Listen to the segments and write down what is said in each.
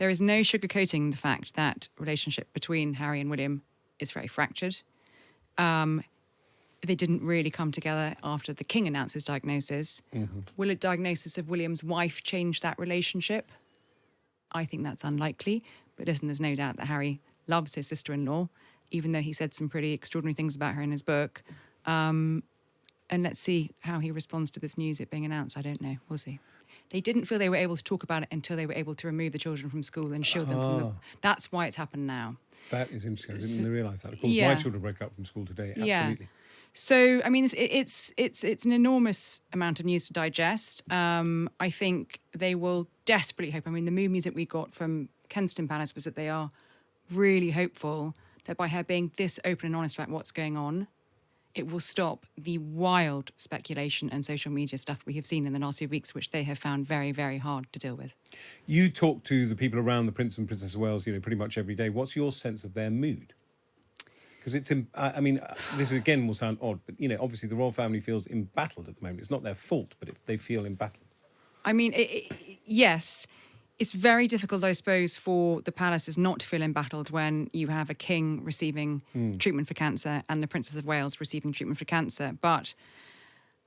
there is no sugarcoating the fact that relationship between Harry and William is very fractured. They didn't really come together after the King announced his diagnosis. Mm-hmm. Will a diagnosis of William's wife change that relationship? I think that's unlikely. But listen, there's no doubt that Harry loves his sister-in-law, even though he said some pretty extraordinary things about her in his book. And let's see how he responds to this news, it being announced. I don't know. We'll see. They didn't feel they were able to talk about it until they were able to remove the children from school and shield them from the... That's why it's happened now. That is interesting. I didn't realise that. Of course, my children broke up from school today. Absolutely. Yeah. So, I mean, it's an enormous amount of news to digest. I think they will desperately hope. I mean, the mood music we got from Kensington Palace was that they are really hopeful that by her being this open and honest about what's going on, it will stop the wild speculation and social media stuff we have seen in the last few weeks, which they have found very, very hard to deal with. You talk to the people around the Prince and Princess of Wales, pretty much every day. What's your sense of their mood? Because this again will sound odd, but, obviously the royal family feels embattled at the moment. It's not their fault, but they feel embattled. I mean, yes, it's very difficult, I suppose, for the palaces not to feel embattled when you have a king receiving treatment for cancer and the Princess of Wales receiving treatment for cancer. But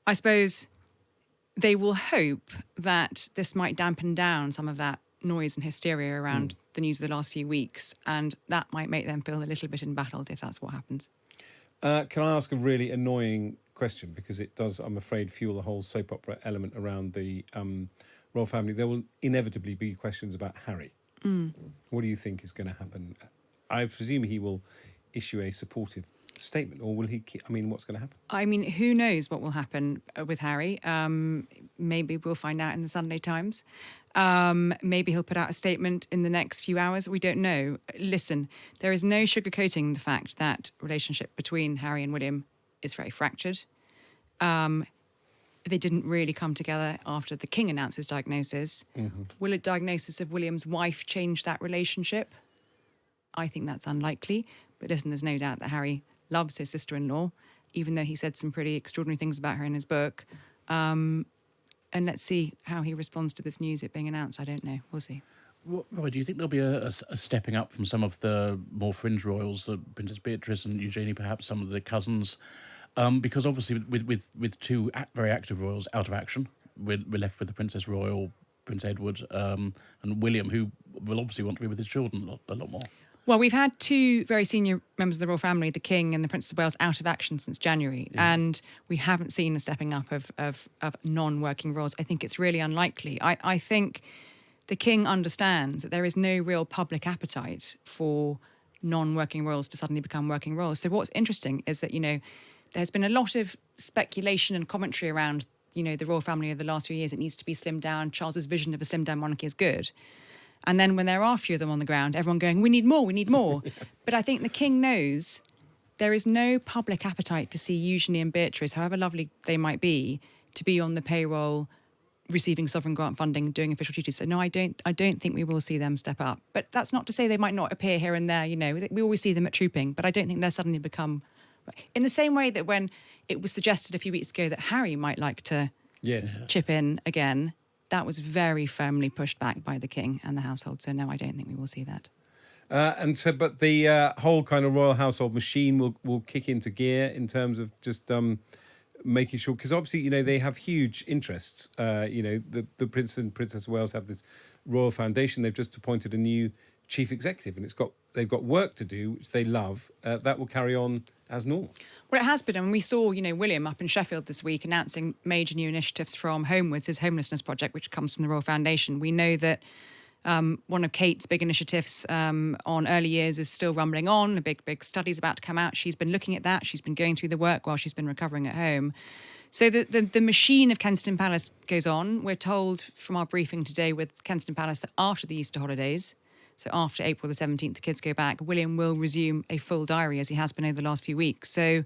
I suppose they will hope that this might dampen down some of that noise and hysteria around the news of the last few weeks, and that might make them feel a little bit embattled if that's what happens. Can I ask a really annoying question? Because it does, I'm afraid, fuel the whole soap opera element around the royal family. There will inevitably be questions about Harry. What do you think is going to happen? I presume he will issue a supportive statement, or will he what's going to happen? I mean, who knows what will happen with Harry? Maybe we'll find out in the Sunday Times. Maybe he'll put out a statement in the next few hours. We don't know. Listen, there is no sugarcoating the fact that relationship between Harry and William is very fractured. They didn't really come together after the King announced his diagnosis. Mm-hmm. Will a diagnosis of William's wife change that relationship? I think that's unlikely. But listen, there's no doubt that Harry loves his sister-in-law, even though he said some pretty extraordinary things about her in his book. And let's see how he responds to this news, it being announced. I don't know. We'll see. Roy, do you think there'll be a stepping up from some of the more fringe royals, the Princess Beatrice and Eugenie, perhaps some of the cousins? Because obviously with two very active royals out of action, we're left with the Princess Royal, Prince Edward, and William, who will obviously want to be with his children a lot more. Well, we've had two very senior members of the royal family, the King and the Princess of Wales, out of action since January. Yeah. And we haven't seen a stepping up of non-working royals. I think it's really unlikely. I think the King understands that there is no real public appetite for non-working royals to suddenly become working royals. So what's interesting is that, there's been a lot of speculation and commentary around, the royal family over the last few years. It needs to be slimmed down. Charles's vision of a slimmed down monarchy is good. And then when there are a few of them on the ground, everyone going, we need more, we need more. Yeah. But I think the King knows there is no public appetite to see Eugenie and Beatrice, however lovely they might be, to be on the payroll, receiving sovereign grant funding, doing official duties. So no, I don't think we will see them step up. But that's not to say they might not appear here and there. We always see them at trooping, but I don't think they'll suddenly become... In the same way that when it was suggested a few weeks ago that Harry might like to chip in again... That was very firmly pushed back by the King and the household. So no, I don't think we will see that. But the whole kind of royal household machine will kick into gear in terms of just making sure, because obviously, they have huge interests. The Prince and Princess of Wales have this royal foundation. They've just appointed a new chief executive, and they've got work to do, which they love. That will carry on as normal. Well, it has been, and we saw, William up in Sheffield this week announcing major new initiatives from Homewards, his homelessness project, which comes from the Royal Foundation. We know that one of Kate's big initiatives on early years is still rumbling on. A big study's about to come out. She's been looking at that. She's been going through the work while she's been recovering at home. So the machine of Kensington Palace goes on. We're told from our briefing today with Kensington Palace that after the Easter holidays, so after April the 17th, the kids go back, William will resume a full diary as he has been over the last few weeks. So,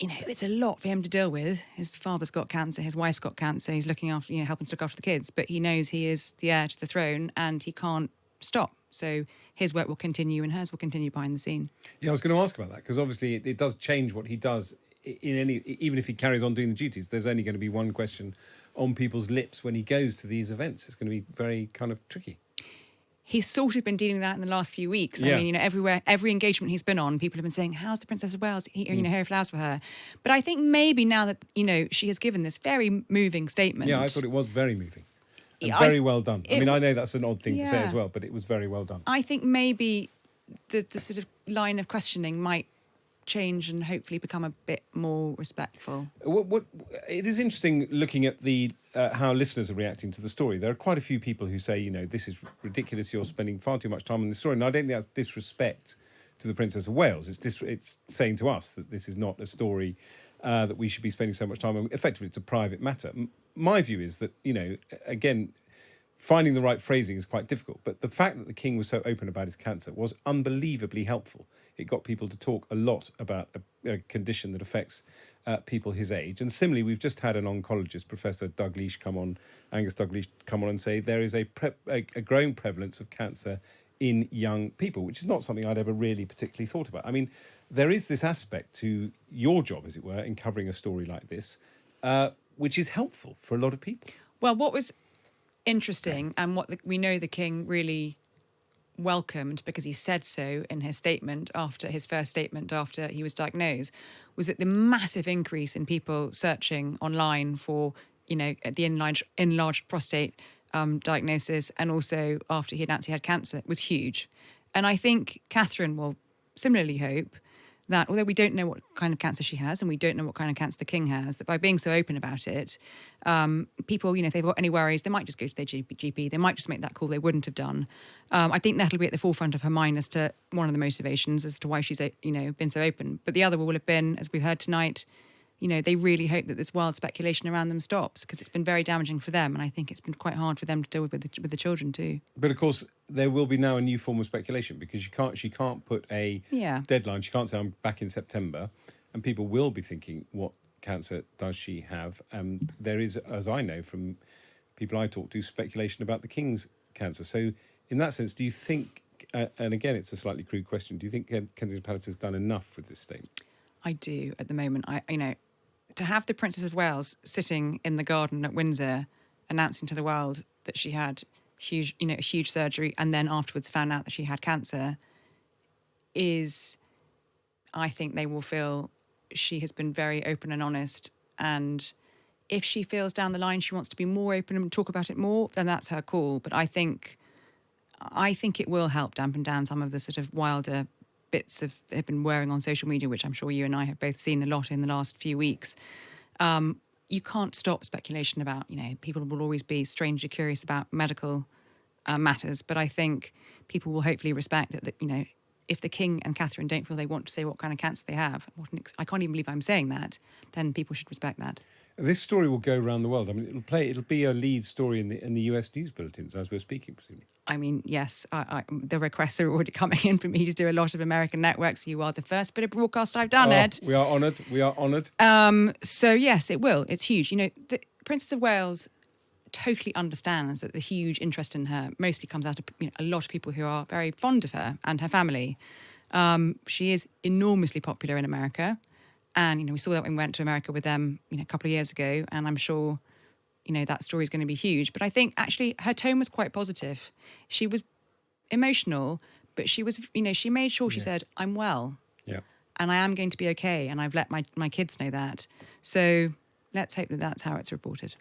it's a lot for him to deal with. His father's got cancer, his wife's got cancer. He's looking after, helping to look after the kids. But he knows he is the heir to the throne and he can't stop. So his work will continue and hers will continue behind the scene. Yeah, I was going to ask about that because obviously it does change what he does even if he carries on doing the duties. There's only going to be one question on people's lips when he goes to these events. It's going to be very kind of tricky. he's sort of been dealing with that in the last few weeks. Yeah. I mean, everywhere, every engagement he's been on, people have been saying, how's the Princess of Wales? Here are flowers for her. But I think maybe now that, she has given this very moving statement. Yeah, I thought it was very moving and Yeah, very well done. I mean, I it- know that's an odd thing to say Yeah. as well, but it was very well done. I think maybe the sort of line of questioning might change and hopefully become a bit more respectful. What it is interesting looking at the how listeners are reacting to the story. There are quite a few people who say, this is ridiculous. You're spending far too much time on this story, and I don't think that's disrespect to the Princess of Wales. It's saying to us that this is not a story that we should be spending so much time on. Effectively, it's a private matter. My view is that again, finding the right phrasing is quite difficult, but the fact that the king was so open about his cancer was unbelievably helpful. It got people to talk a lot about a condition that affects people his age. And similarly, we've just had an oncologist, Professor Angus Douglas, come on and say there is a growing prevalence of cancer in young people, which is not something I'd ever really particularly thought about. I mean, there is this aspect to your job, as it were, in covering a story like this, which is helpful for a lot of people. Well, what was interesting and what we know the king really welcomed, because he said so in his statement after his first statement after he was diagnosed, was that the massive increase in people searching online for the enlarged prostate diagnosis, and also after he announced he had cancer, was huge. And I think Catherine will similarly hope that, although we don't know what kind of cancer she has and we don't know what kind of cancer the king has, that by being so open about it, people, if they've got any worries, they might just go to their GP. They might just make that call they wouldn't have done. I think that'll be at the forefront of her mind as to one of the motivations as to why she's, been so open. But the other will have been, as we've heard tonight, they really hope that this wild speculation around them stops, because it's been very damaging for them, and I think it's been quite hard for them to deal with the children too. But of course, there will be now a new form of speculation, because she can't put a deadline. She can't say I'm back in September, and people will be thinking, what cancer does she have? There is, as I know from people I talk to, speculation about the king's cancer. So in that sense, do you think, and again, it's a slightly crude question, do you think Kensington Palace has done enough with this statement? I do at the moment. To have the Princess of Wales sitting in the garden at Windsor announcing to the world that she had a huge surgery and then afterwards found out that she had cancer is, I think they will feel she has been very open and honest. And if she feels down the line she wants to be more open and talk about it more, then that's her call. But I think it will help dampen down some of the sort of wilder bits that have been whirring on social media, which I'm sure you and I have both seen a lot in the last few weeks. You can't stop speculation about, people will always be strangely curious about medical matters, but I think people will hopefully respect that, if the king and Catherine don't feel they want to say what kind of cancer they have, I can't even believe I'm saying that, then people should respect that. This story will go around the world. I mean, it'll be a lead story in the US news bulletins as we're speaking, presumably. I mean, yes, the requests are already coming in for me to do a lot of American networks. You are the first bit of broadcast I've done, Ed. We are honoured. We are honoured. So, yes, it will. It's huge. The Princess of Wales totally understands that the huge interest in her mostly comes out of a lot of people who are very fond of her and her family. She is enormously popular in America. And, we saw that when we went to America with them, a couple of years ago. And I'm sure that story is going to be huge. But I think actually her tone was quite positive. She was emotional, but she was, she made sure she said, I'm well. Yeah. And I am going to be okay. And I've let my kids know that. So let's hope that that's how it's reported.